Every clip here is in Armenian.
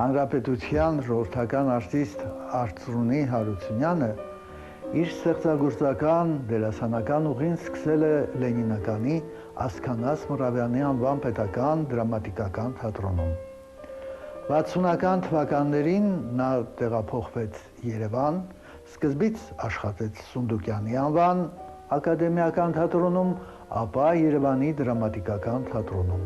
Հանրապետության ժողովրդական արտիստ Արծրունի Հարությունյանը իր ստեղծագործական դերասանական ուղին սկսել է Լենինականի Ասքանաս Մուրավյանի անվան պետական դրամատիկական թատրոնում։ 60-ական թվականներին նա տեղափոխվեց Երևան, սկզբից աշխատեց Սունդուկյանի անվան ակադեմիական թատրոնում, ապա Երևանի դրամատիկական թատրոնում։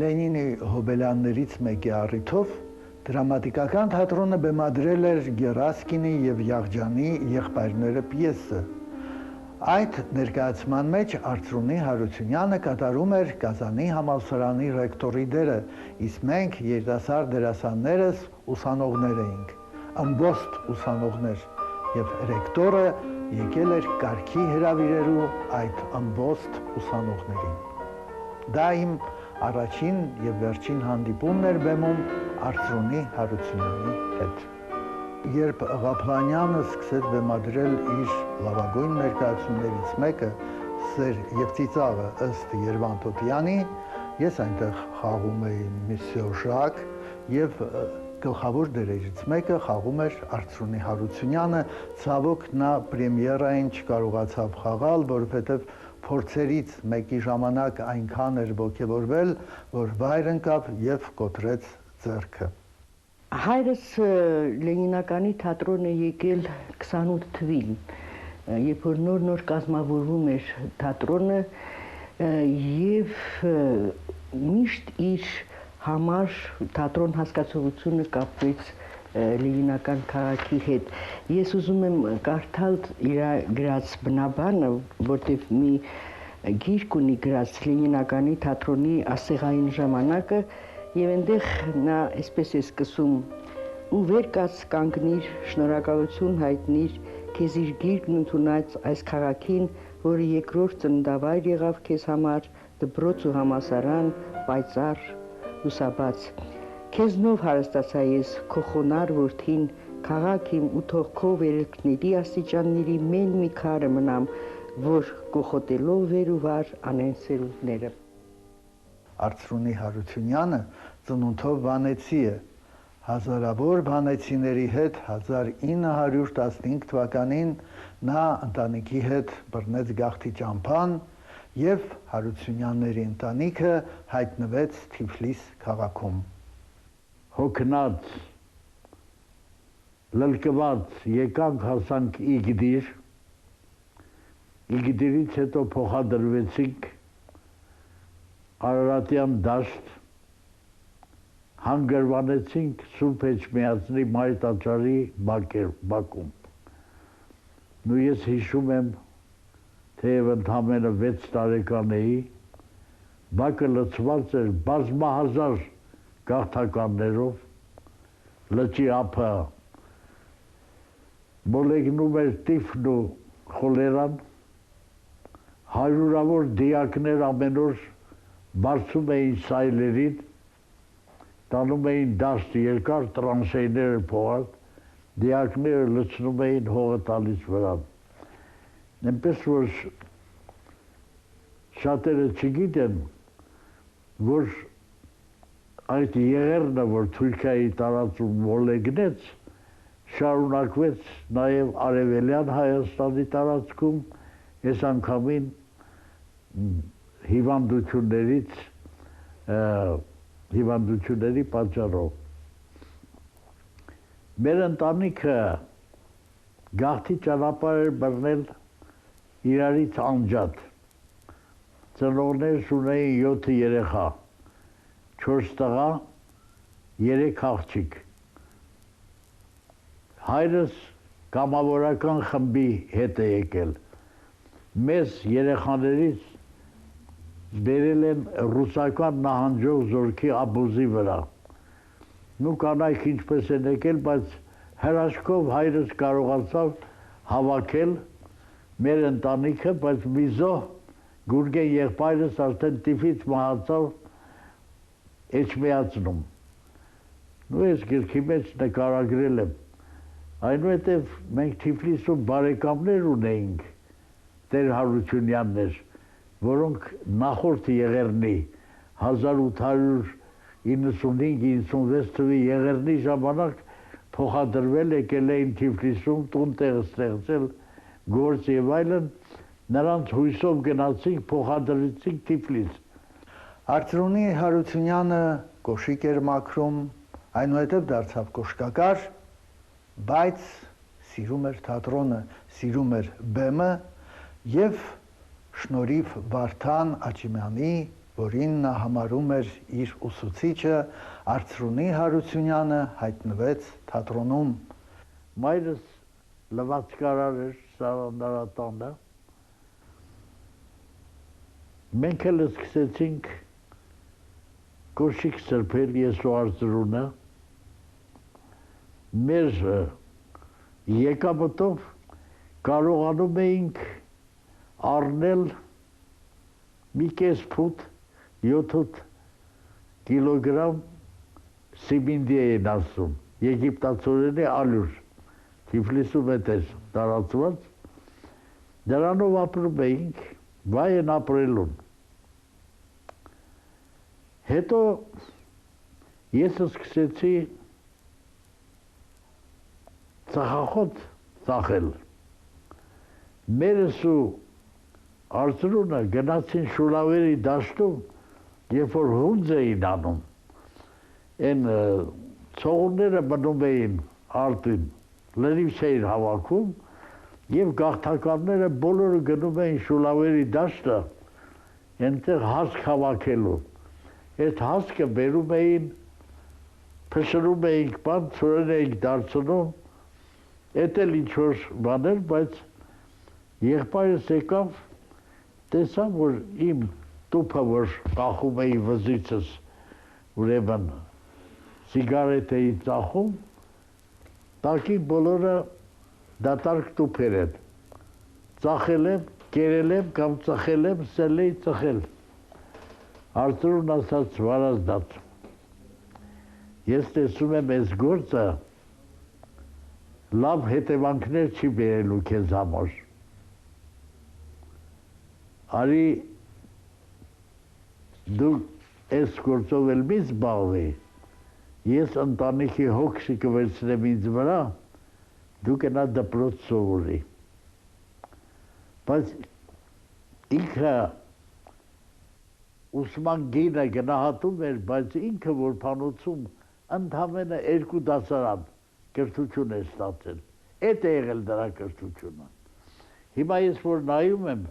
Լենինի հոբելյաններից մեկի առիթով դրամատիկական թատրոնը բեմադրել էր Գերասկինի և Եղջանի եղբայրները պիեսը։ Այդ ներկայացման մեջ Արծրունի Հարությունյանը կատարում էր Կազանի համալսարանի ռեկտորի դերը, իսկ մենք երիտասարդ դերասաններս ուսանողներ էինք, ըմբոստ ուսանողներ, և ռեկտորը եկել էր կարգի հրավիրելու այդ ըմբոստ ուսանողներին։ Դա իմ առաջին և վերջին հանդիպումն էր բեմում Արծրունի Հարությունյանի հետ։ Երբ Ղափլանյանը սկսեց բեմադրել իր լավագույն ներկայացումներից մեկը «Սեր և ծիծաղը» ըստ Երվանդ Թոտյանի, ես այնտեղ խաղում էի Միսյո Ժակ և գլխավոր դերերից մեկը խաղում էր Արծրունի Հարությունյանը, ցավոք նա պրեմիերային չկարողացավ խաղալ, որովհետև փորձերից մեկի ժամանակ այնքան էր ոգևորվել, որ վայր ընկավ և կոտրեց ձեռքը։ Հայրս Լենինականի թատրոն է եկել 28 թվին, երբ որ նոր կազմավորվում էր թատրոնը և միշտ իր համար թատրոն հասկացողությունը կապվեց Լենինական քաղաքի հետ։ Ես ուզում եմ կարդալ իր գրած բնաբանը, որտեղ մի գիրք ունի գրած Լենինականի թատրոնի ասեղային ժամանակը, և այնտեղ նա այսպես է սկսում. «Ու վեր կաց կանգնիր, շնորհակալություն հայտնիր, քեզ իր գիրկն ընդունած այս քաղաքին, որը երկրորդ ծննդավայր եղավ քեզ համար, դպրոց ու համալսարան, պայծառ, լուսաբաց։ Քեզնով հարստացա ես, քո խոնար որդին, քաղաք իմ ու թող քո վերելքների աստիճանների մեն մի քարը մնամ, որ կոխոտելով վեր ու վար անեն սերունդները»։ Արծրունի Հարությունյանը ծնունդով վանեցի է։ Հազարավոր վանեցիների հետ 1915 թվականին նա ընտանիքի հետ բռնեց գաղթի ճամփան և Հարությունյանների ընտանիքը հայտնվեց Թիֆլիս քաղաքում։ Հոգնած, լլկված եկանք հասանք Իգդիր, Իգդիրից հետո փոխադրվեցինք Արարատյան դաշտ, հանգրվանեցինք Սուրբ Էջմիածնի Մայր տաճարի բակում։ Ու ես հիշում եմ, թեև ընդամենը 6 տարեկան էի, բակը լցված էր բազմահազար գաղթականներով, լճի ափը մոլեգնում էր տիֆն ու խոլերան, հարյուրավոր դիակներ ամեն օր բարձում էին սայլերին, տանում էին դաշտ երկար տրանշեյները փողած, դիակները լցնում էին հողը տալիս վրան։ Այնպես որ շատերը չգիտեն, որ այդ եղեռնը, որ Թուրքիայի տարածում մոլեգնեց, շարունակվեց նաև Արևելյան Հայաստանի տարածքում, այս անգամին հիվանդությունների պատճառով։ Մեր ընտանիքը գաղթի ճանապարհ էր բռնել իրարից անջատ։ Ծնողներս ունեին 7 երեխա, 4 տղա, 3 աղջիկ։ Հայրս կամավորական խմբի հետ է եկել։ Մեզ երեխաներից բերել են ռուսական նահանջող զորքի աբոզի վրա։ Ու կանայք ինչպես են եկել, բայց հրաշքով հայրս կարողացավ հավաքել մեր ընտանիքը, բայց մի զոհ Գուրգեն եղբայրս արդեն տիֆից մահացավ Էջմիածնում։ Ու ես գրքի մեջ նկարագրել եմ, այնուհետև մենք Թիֆլիսում բարեկամներ ունեինք, Տեր Հարությունյաններ, որոնք նախորդ եղեռնի 1800 95-96 թվի եղերնի ժամանակ փոխադրվել եկել էին Թիֆլիսում տուն տեղ ստեղծել գործ եւ այլն նրանց հույսով գնացինք փոխադրեցինք Թիֆլիս Արծրունի Հարությունյանը կոշիկ էր մաքրում այնուհետև դարձավ կոշկակար բայց սիրում էր թատրոնը սիրում էր բեմը եւ շնորհիվ Վարդան Աճիմյանի որին նա համարում էր իր ուսուցիչը Արծրունի Հարությունյանը հայտնվեց թատրոնում մայրս լվացկարար էր Սարանդարատանը մենք էլ սկսեցինք կոշիկ սրբել ես ու Արծրունը մեր եկամտով կարողանում էինք առնել մի կես ֆուտ 7 կիլոգրամ սիմինդի էին ասում եգիպտացորենի ալյուր Թիֆլիսում էդ էր տարածված դրանով ապրում էինք վայ են ապրելուն հետո ես սկսեցի ծախախոտ ծախել մերս ու Արծրունը գնացին Շուլավերի դաշտում երբ որ հունձ էին անում են ցողունները մնում էին արտին լրիվ չէին հավաքում եւ գաղթականները բոլորը գնում էին Շուլավերի դաշտը այնտեղ հասկ հավաքելու այդ հասկը բերում էին փշրում էինք բան ծորեն էինք դարձնում էդ էլ ինչ-որ բաներ բայց եղբայրս եկավ տեսավ որ իմ տուփը որ կախում էի վզիցս ուրեմն սիգարետ էի ծախում տակի բոլորը դատարկ տուփեր են ծախել եմ կերել եմ կամ ծխել եմ սել էի ծխել Արծրուն ասաց վարազդատ ես տեսում եմ այս գործը լավ հետևանքներ չի բերելու քեզ համար արի դու այս գործով էլ մի զբաղվի ես ընտանիքի հոգսի կվերցնեմ ինձ վրա դու կնա դպրոց սովորի բայց ինքը ուսման գինը գնահատում էր բայց ինքը որ փանոցում ընդամենը 2 դասարան կրթություն է ստացել էդ է եղել դրա կրթությունը հիմա ես որ նայում եմ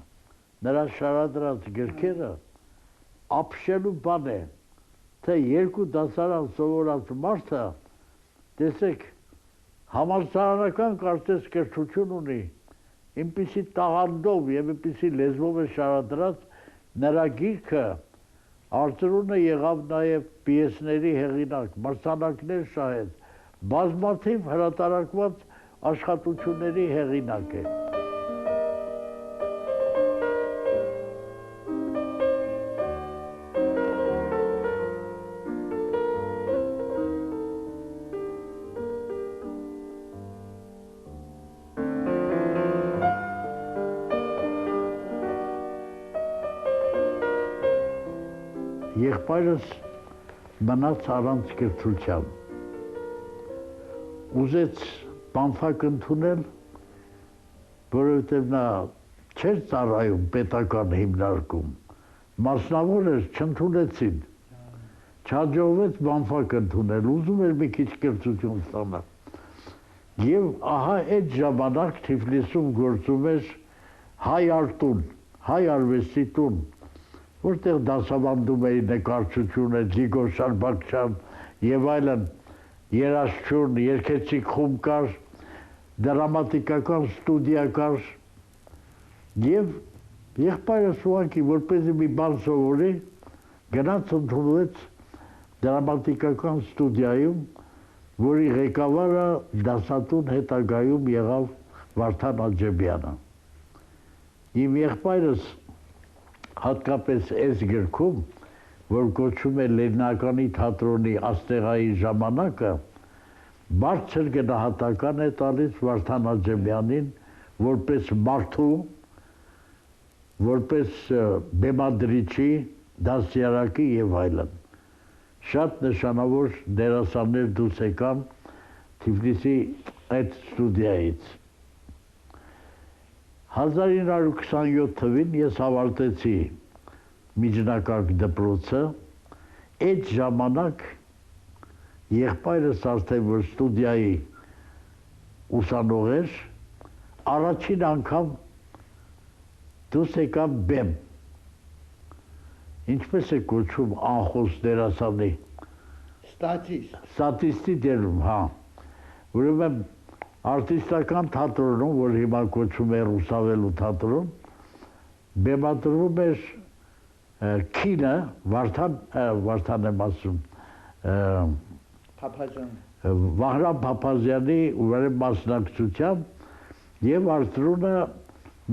նրա շարադրած գրքերը ապշելու բան է թե 2 դասարան սովորած մարդը տեսեք համալսարանական կարծես կրթություն ունի այնպիսի տաղանդով եւ այնպիսի լեզվով է շարադրած նրա գիրքը Արծրունը եղավ նաեւ պիեսների հեղինակ մրցանակներ շահեց բազմաթիվ հրատարակված աշխատությունների հեղինակ է Եղբայրս մնաց առանց կրթության ուզեց բանֆակ ընդունել որովհետև նա չէր ծառայում պետական հիմնարկում մասնավոր էր չընդունեցին չհաջողվեց բանֆակ ընդունել ուզում էր մի քիչ կրթություն ստանալ եւ ահա այդ ժամանակ Թիֆլիսում գործում էր հայ արտուն հայ արվեստի տուն որտեղ դասավանդում էի նկարչությունը, Ջիգոր Շարբակչյան եւ այլն, երաժշտություն, երգեցիկ խումբ կար, դրամատիկական ստուդիա կար եւ եղբայրս ուղղակի որպեսզի մի բան սովորի, գնաց ընդունվեց դրամատիկական ստուդիայում, որի ղեկավարը դասատուն հետագայում եղավ Վարդան Աջեմյանը։ Իմ եղբայրս հատկապես այս գրքում, որ կոչվում է Լենինականի թատրոնի աստեղայի ժամանակը, բարձր գնահատական է տալիս Վարդան Աջեմյանին որպես մարդու, որպես բեմադրիչի, դասյարակի եւ այլն։ շատ նշանավոր դերասաններ դուրս եկան Թիֆլիսի այդ ստուդիայից։ 1927 թվին ես ավարտեցի միջնակարգ դպրոցը, այդ ժամանակ եղբայրս արդեն որ ստուդիայի ուսանող էր, առաջին անգամ դուրս եկավ բեմ։ Ինչպես է կոչվում անխոս դերասանի։ Ստատիստի դերում, հա։ Ուրեմն արտիստական թատրոնում, որ հիմա կոչվում է Ռուսավելու թատրոն, բեմադրվում էր քինը, Վարդան եմ ասում, Վահրամ Փափազյանի ուրեմն մասնակցությամբ եւ Արծրունը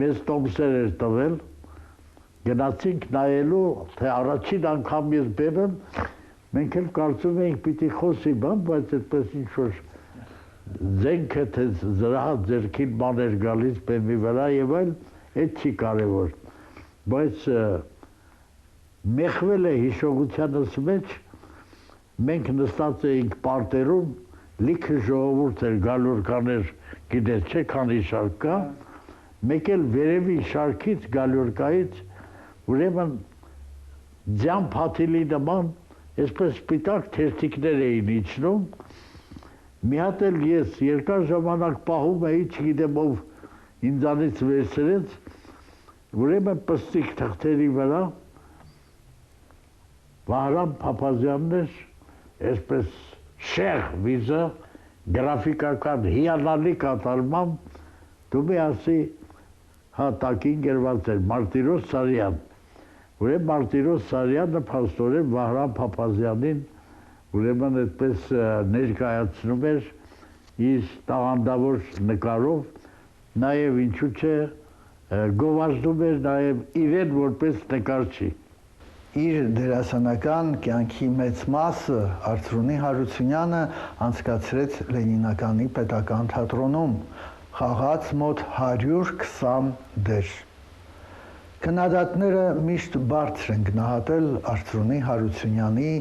մեզ տոմսեր էր տվել, գնացինք նայելու, թե առաջին անգամ ես բեմ եմ, մենք էլ կարծում էինք պիտի խոսի բան, բայց այդպես ինչ-որ ձենքը թե զրահ ձերքին բան էր գալիս բեմի վրա եւ այլ, այդ չի կարևոր, բայց մեղվել է հիշողությանս մեջ, մենք նստած էինք պարտերում, լիքը ժողովուրդ էր գալորկաներ, գիտես չէ քանի շարք կա, մեկ էլ վերևի շարքից գալորկայից, ուրեմն ձյան փաթիլի նման, այսպես սպիտակ թերթիկներ էին իջնում, մի հատ էլ ես երկար ժամանակ պահում էի, չգիտեմ ով ինձանից վերցրեց, ուրեմն պստիկ թղթերի վրա Վահրամ Փափազյանն էր, այսպես շեղ վիզը, գրաֆիկական հիանալի կատարմամբ, դու մի ասի, հա տակին գրված էր Մարտիրոս Սարյան, ուրեմն Մարտիրոս Սարյանը փաստորեն Վահրամ Փափազյանին ուրեմն այդպես ներկայացնում էր իր տաղանդավոր նկարով, նաև ինչու չէ գովազդում էր նաև իրեն որպես նկարչի։ Իր դերասանական կյանքի մեծ մասը Արծրունի Հարությունյանը անցկացրեց Լենինականի պետական թատրոնում, խաղաց մոտ 120 դեր։ Քննադատները միշտ բարձր են գնահատել Արծրունի Հարությունյանի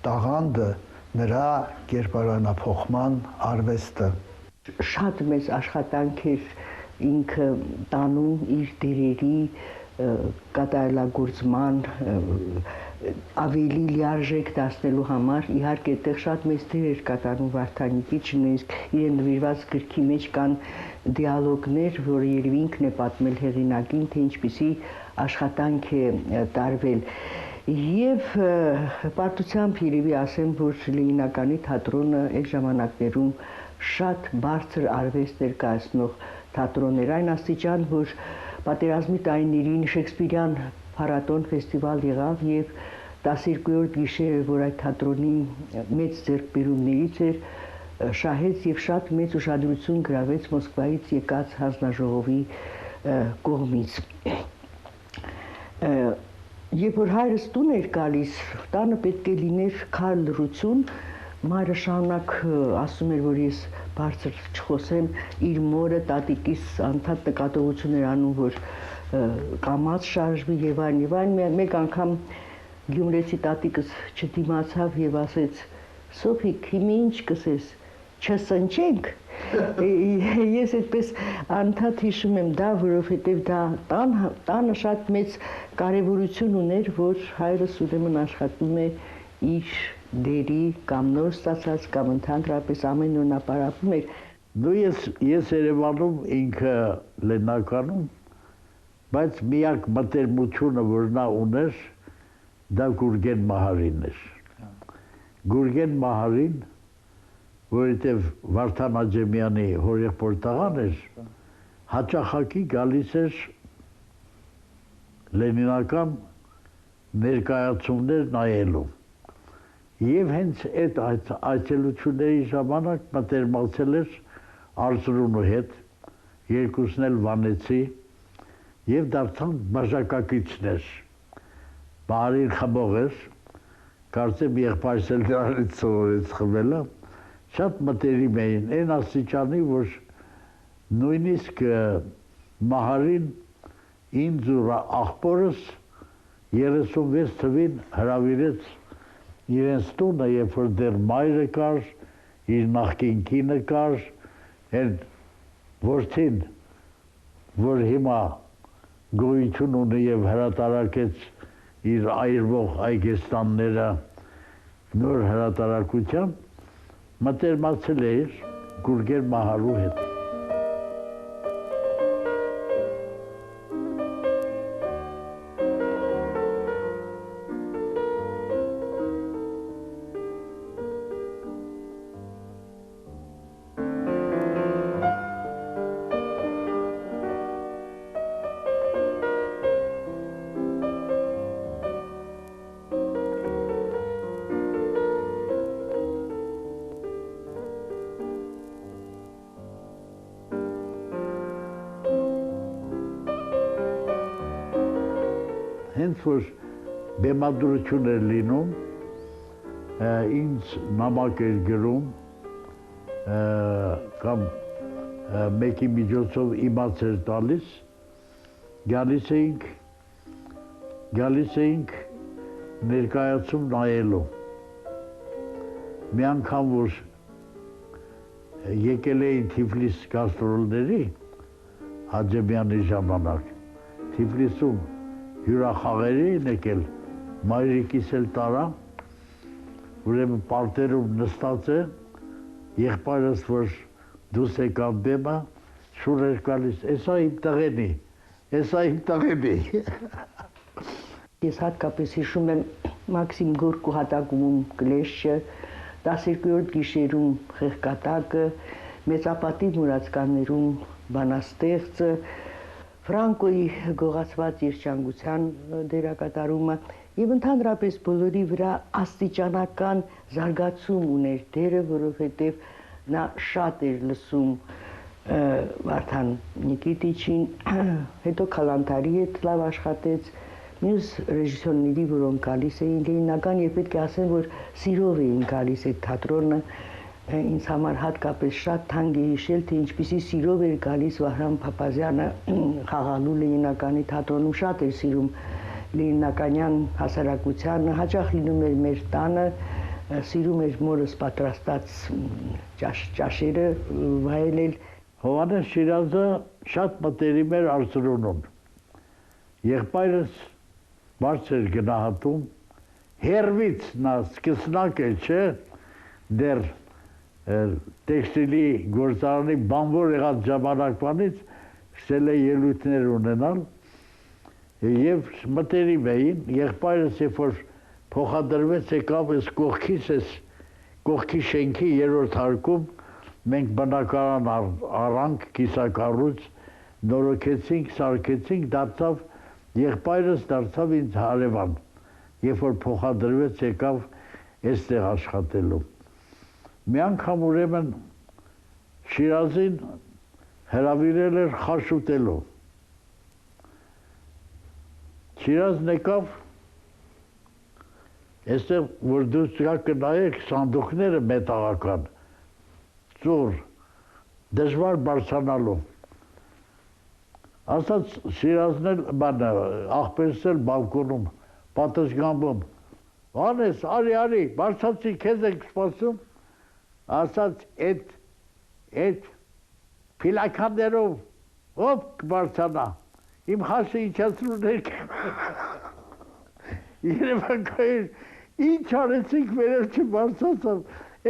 տաղանդը, նրա կերպարանափոխման արվեստը։ Շատ մեծ աշխատանք էր ինքը տանում իր դերերի կատարելագործման ավելի լիարժեք դարձնելու համար, իհարկե այդտեղ շատ մեծ դեր էր կատարում Վարդանիկի, չնայած իրեն նվիրված գրքի մեջ կան դիալոգներ, որ երևի ինքն է պատմել հեղինակին, թե ինչպիսի աշխատանք է տարվել։ Եվ պարտությամբ երևի ասեմ, որ Լենինականի թատրոնը այդ ժամանակներում շատ բարձր արվեստ էր կայացնող թատրոն էր, այն աստիճան, որ պատերազմի տարիներին Շեքսպիրյան փառատոն ֆեստիվալ եղավ եւ 12-րդ գիշերը, որ այդ թատրոնի մեծ ձեռքբերումներից էր, շահեց եւ շատ մեծ ուշադրություն գրավեց Մոսկվայից եկած հանձնաժողովի կողմից։ Երբ որ հայրս տուն էր գալիս, տանը պետք է լիներ քար լռություն, մայրը շարունակ ասում էր, որ ես բարձր չխոսեմ, իր մորը տատիկիս անդադ նկատողություն էր անում, որ կամաց շարժվի եւ այլն, մեկ անգամ գյումրեցի տատիկս չդիմացավ եւ ասեց. «Սոֆիկ, հիմա ինչ կսես, չսնչենք»։ Ես այդպես անդադ հիշում եմ դա, որովհետև դա տանը շատ մեծ կարևորություն ուներ, որ հայրս ուրեմն աշխատում է իր դերի կամ նոր ստացած կամ ընդհանրապես ամեն օր նա պարապում էր։ Դու ես Երևանում ինքը Լեննականում, բայց միակ մտերմությունը, որ նա ուներ, դա Գուրգեն Մահարին էր։ Գուրգեն Մահարին, որովհետև Վարդան Աջեմյանի հորեղբոր տղան էր, հաճախակի գալիս էր Լենինական ներկայացումներ նայելու։ Եվ հենց այդ այցելությունների ժամանակ մտերմացել էր Արծրունու հետ, երկուսն էլ Վանեցի, եւ դարձան բաժակակիցներ։ Բարին խմող էր, կարծեմ եղբայրս էլ դրանից սովորեց խմելը, շատ մտերիմ էին, այն աստիճանի, որ նույնիսկ Մահարին ինձ ու աղբորս 36 թվին հրավիրեց իրենց տունը, երբ որ դեռ մայրը կար, իր նախկին կինը կար, այդ որդին, որ հիմա գոյություն ունի եւ հրատարակեց իր այրվող այգեստանները նոր հրատարակությամբ, մտերմացել էր Գուրգեն Մահարու հետ։ Հենց որ բեմադրություն էր լինում, ինձ նամակ էր գրում կամ մեկի միջոցով իմաց էր տալիս, գալիս էինք ներկայացում նայելու։ Մի անգամ, որ եկել էին Թիֆլիս գաստրոլների, Հաջեմյանի ժամանակ, Թիֆլիսում հյուրախաղերի են եկել, մայրիկիս էլ տարա, ուրեմն պարտերում նստած է, եղբայրս, որ դուս եկավ բեմը, շուր էր գալիս, էսա իմ տղենի, էսա իմ տղենի։ Ես հատկապես հիշում եմ Մաքսիմ Գորկու հատակում Կլեշը, 12-րդ գիշերում Խեղկատակը, մեծապատիվ մուրացկաններում բանաստեղծը, Ֆրանկոյի գողացված երջանկության դերակատարումը եւ ընդհանրապես բոլորի վրա աստիճանական զարգացում ուներ դերը, որովհետեւ նա շատ էր լսում Վարդան Նիկիտիչին, հետո Քալանթարի հետ լավ աշխատեց, մյուս ռեժիսորների, որոնք գալիս էին Լենինական, եւ պետք է ասեմ, որ սիրով էին գալիս այդ թատրոնը, ինձ համար հատկապես շատ թանկ է հիշել, թե ինչպիսի սիրով էր գալիս Վահրամ Փափազյանը խաղալու Լենինականի թատրոնում, շատ էր սիրում Լենինականյան հասարակությանը, հաճախ լինում էր մեր տանը, սիրում էր մորս պատրաստած ճաշերը վայելել։ Հովհաննես Շիրազը շատ մտերիմ էր Արծրունում։ Եղբայրս բարձր գնահատում, հերվից նա սկսնակ է, չէ, դեռ տեքստիլի գործարանի բանվոր եղած ժամանակվանից սկսել է ելույթներ ունենալ եւ մտերիմ էին, եղբայրս երբ որ փոխադրվեց եկավ այս կողքի շենքի երրորդ հարկում մենք բնակարան առանք կիսակառույց նորոգեցինք, սարքեցինք, դարձավ եղբայրս դարձավ ինձ հարևան, երբ որ փոխադրվեց եկավ այստեղ աշխատելու։ Մի անգամ ուրեմն Շիրազին հրավիրել էր խաշ ուտելու։ Շիրազն եկավ, այստեղ որ դուք կնայեք սանդուղքները մետաղական, ծուռ, դժվար բարձրանալու։ Ասաց Շիրազն էլ աղբերս էլ բալկոնում, պատշգամբում, Հանես, արի, բարձացի, քեզ ենք սպասում, ասաց այդ փիլականներով ով կբարձանա, իմ խաշը իջացրուն ներք։ Երևակայր, ինչ արեցինք վերև չբարձացավ,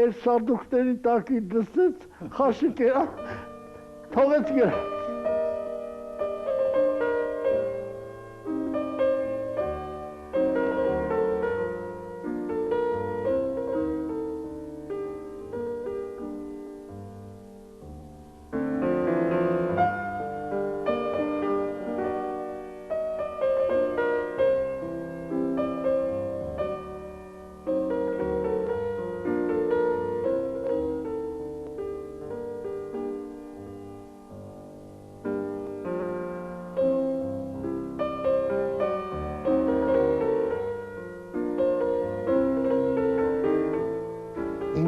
այս սանդուղքների տակին նստեց, խաշը կերա, թողեց գրա։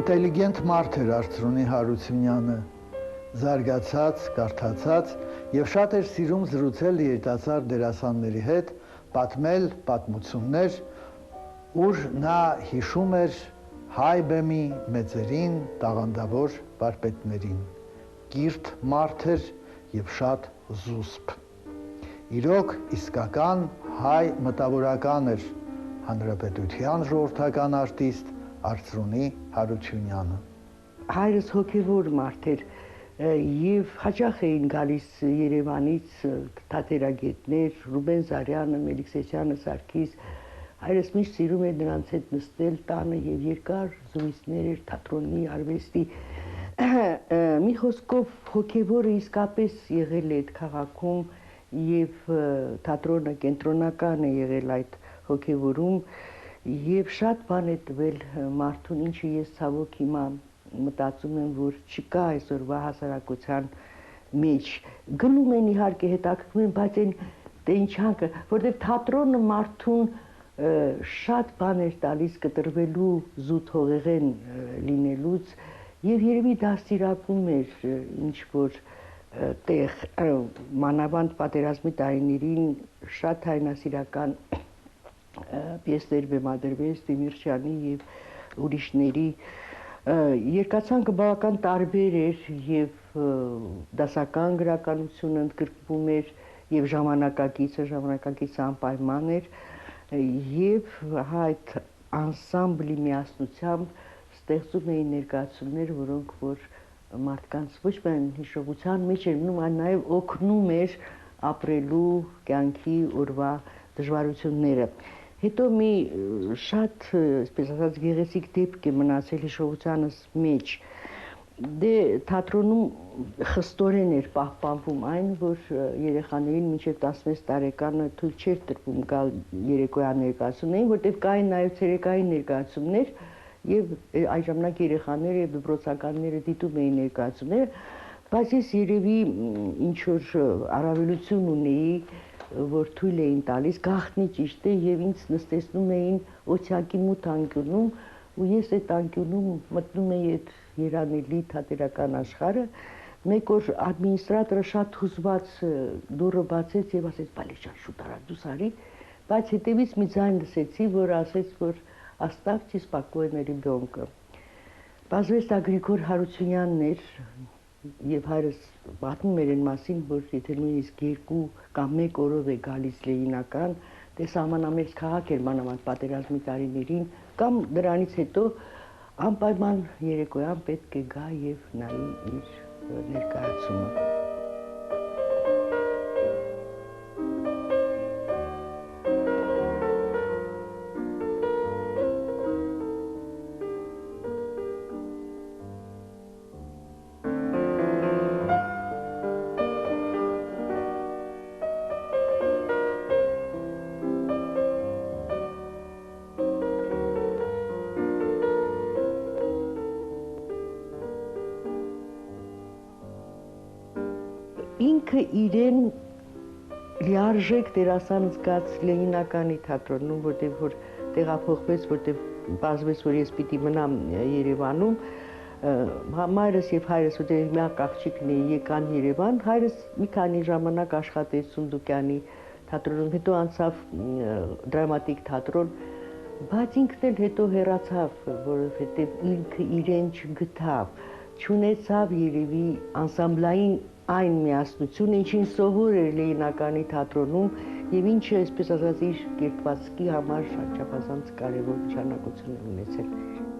ինտելիգենտ մարդ էր Արծրունի Հարությունյանը, զարգացած, կարդացած եւ շատ էր սիրում զրուցել երիտասարդ դերասանների հետ, պատմել պատմություններ, ուր նա հիշում էր հայ բեմի մեծերին, տաղանդավոր վարպետներին, կիրթ մարդ էր եւ շատ զուսպ։ Իրոք իսկական հայ մտավորական էր հանրապետության ժողովրդական արտիստ Արծրունի Հարությունյանը։ Հայրս հոգևոր մարդ էր եւ հաճախ էին գալիս Երևանից թատերագետներ, Ռուբեն Զարյանը, Մելիքսեչյանը, Սարգիս։ Հայրս միշտ սիրում էր նրանց հետ նստել տանը եւ երկար զրույցներ էր թատրոնի, արվեստի։ Մի խոսքով հոգևորը իսկապես եղել է այդ քաղաքում եւ թատրոնը կենտրոնական է եղել այդ հոգևորում եւ շատ բան է տվել մարդուն, ինչը ես ցավոք հիմա մտածում եմ, որ չկա այսօրվա հասարակության մեջ։ Գնում են իհարկե հետաքրքրում են, բայց այն ինչանքը, որտեղ թատրոնը մարդուն շատ բան էր տալիս կտրվելու զուտ հողեղեն լինելուց եւ երևի դաստիարակում էր ինչ որ տեղ մանավանդ պատերազմի տարիներին շատ հայրենասիրական պիեսներ բեմադրվեց Դեմիրճյանի եւ ուրիշների երկացանկը բավական տարբեր էր եւ դասական գրականությունը ընդգրկվում էր եւ ժամանակակիցը անպայման էր եւ այդ անսամբլի միասնությամբ ստեղծում էին ներկայացումներ, որոնք որ մարդկանց ոչ միայն հիշողության մեջ էր մնում, այլ նաեւ օգնում էր ապրելու կյանքի օրվա դժվարությունները։ Հետո մի շատ, այսպես ասած, գեղեցիկ դեպք է մնացել հիշողությանս մեջ։ Դե թատրոնում խստորեն էր պահպանվում այն, որ երեխաներին մինչև 16 տարեկանը թույլ չէր տրվում գալ երեկոյան ներկայացումներին, որտեղ կային նաև ցերեկային ներկայացումներ, եւ այդ ժամանակ երեխաները եւ դպրոցականները դիտում էին ներկայացումները, բայց ես երևի ինչ որ առավելություն ունեի, որ թույլ էին տալիս, գաղտնի ճիշտ է եւ ինձ նստեցնում էին օցյակի մութ անկյունում ու ես այդ անկյունում մտնում էի այդ երանելի թատերական աշխարհը։ Մեկ օր ադմինիստրատորը շատ հուզված դուռը բացեց եւ ասեց՝ «Բալեջան, շուտ արա, դու սարի», բայց հետևից մի ձայն լսեցի, որ ասեց, որ «Оставьте спокойно ребенка»։ Բազվեց Ագրիգոր Հարությունյանն էր եւ հայրս պատմում էր այն մասին, որ եթե նույնիսկ 2 կամ 1 օրով է գալիս Լենինական, դե սահմանամերձ քաղաք էր մանավանդ պատերազմի տարիներին, կամ դրանից հետո անպայման երեկոյան պետք է գա եւ նայի իր ներկայացումը։ Ինքը իրեն լիարժեք դերասան զգաց Լենինականի թատրոնում, որտեղ որ տեղափոխվեց, որտեղ բազվեց, որ ես պիտի մնամ Երևանում, մայրս եւ հայրս, որտեղ միակ աղջիկն էի, եկան Երևան, հայրս մի քանի ժամանակ աշխատեց Սունդուկյանի թատրոնում, հետո անցավ դրամատիկ թատրոն, բայց ինքն էլ հետո հեռացավ, որովհետեւ ինքը իրեն չգտավ, չունեցավ երևի անսամբլային այն միասնությունը, ինչին սովոր էր Լենինականի թատրոնում եւ ինչը, այսպես ասած, իր կերտվածքի համար շատ չափազանց կարեւոր նշանակություն ունեցել։